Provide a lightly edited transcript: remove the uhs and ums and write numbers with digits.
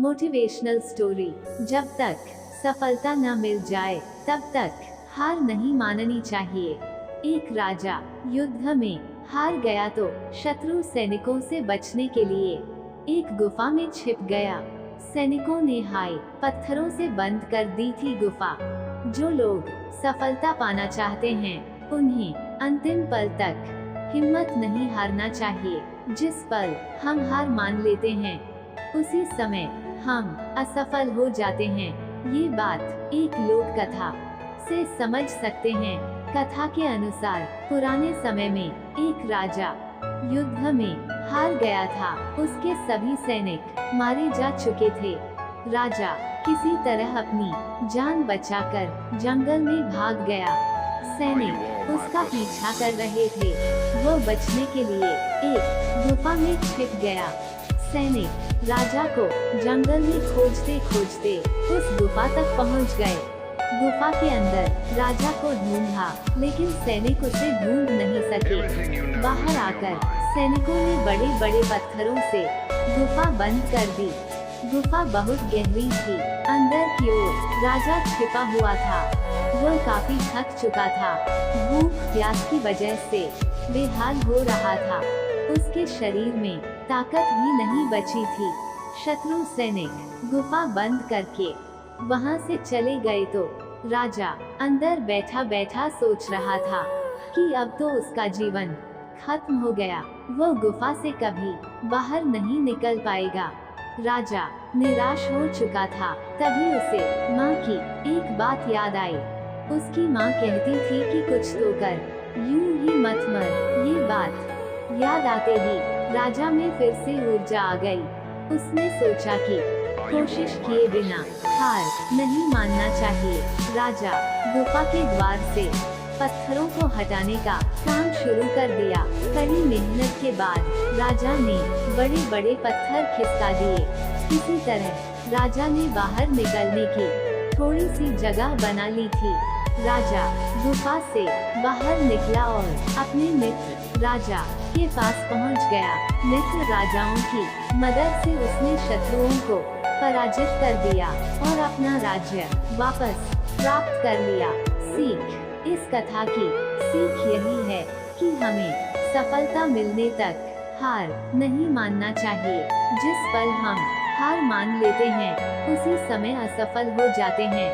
Motivational story. जब तक सफलता न मिल जाए तब तक हार नहीं माननी चाहिए। एक राजा युद्ध में हार गया तो शत्रु सैनिकों से बचने के लिए एक गुफा में छिप गया। सैनिकों ने हाय पत्थरों से बंद कर दी थी गुफा। जो लोग सफलता पाना चाहते हैं उन्हें अंतिम पल तक हिम्मत नहीं हारना चाहिए। जिस पल हम हार मान लेते हैं उसी समय हम असफल हो जाते हैं। ये बात एक लोक कथा से समझ सकते हैं। कथा के अनुसार पुराने समय में एक राजा युद्ध में हार गया था। उसके सभी सैनिक मारे जा चुके थे। राजा किसी तरह अपनी जान बचाकर जंगल में भाग गया। सैनिक उसका पीछा कर रहे थे। वो बचने के लिए एक गुफा में छिप गया। सैनिक राजा को जंगल में खोजते खोजते उस गुफा तक पहुंच गए। गुफा के अंदर राजा को ढूंढा लेकिन सैनिक उसे ढूंढ नहीं सके। बाहर आकर सैनिकों ने बड़े बड़े पत्थरों से गुफा बंद कर दी। गुफा बहुत गहरी थी। अंदर की ओर राजा छिपा हुआ था। वह काफी थक चुका था। भूख प्यास की वजह से बेहाल हो रहा था। उसके शरीर में ताकत भी नहीं बची थी। शत्रु सैनिक गुफा बंद करके वहां से चले गए तो राजा अंदर बैठा बैठा सोच रहा था कि अब तो उसका जीवन खत्म हो गया। वो गुफा से कभी बाहर नहीं निकल पाएगा। राजा निराश हो चुका था। तभी उसे माँ की एक बात याद आई। उसकी माँ कहती थी कि कुछ तो कर, यूं ही मत मर। ये बात याद आते ही राजा में फिर से ऊर्जा आ गई। उसने सोचा कि कोशिश किए बिना हार नहीं मानना चाहिए। राजा गुफा के द्वार से पत्थरों को हटाने का काम शुरू कर दिया। कड़ी मेहनत के बाद राजा ने बड़े बड़े पत्थर खिसका दिए। किसी तरह राजा ने बाहर निकलने की थोड़ी सी जगह बना ली थी। राजा गुफा से बाहर निकला और अपने मित्र राजा के पास पहुंच गया। मित्र राजाओं की मदद से उसने शत्रुओं को पराजित कर दिया और अपना राज्य वापस प्राप्त कर लिया। सीख, इस कथा की सीख यही है कि हमें सफलता मिलने तक हार नहीं मानना चाहिए। जिस पल हम हार मान लेते हैं उसी समय असफल हो जाते हैं।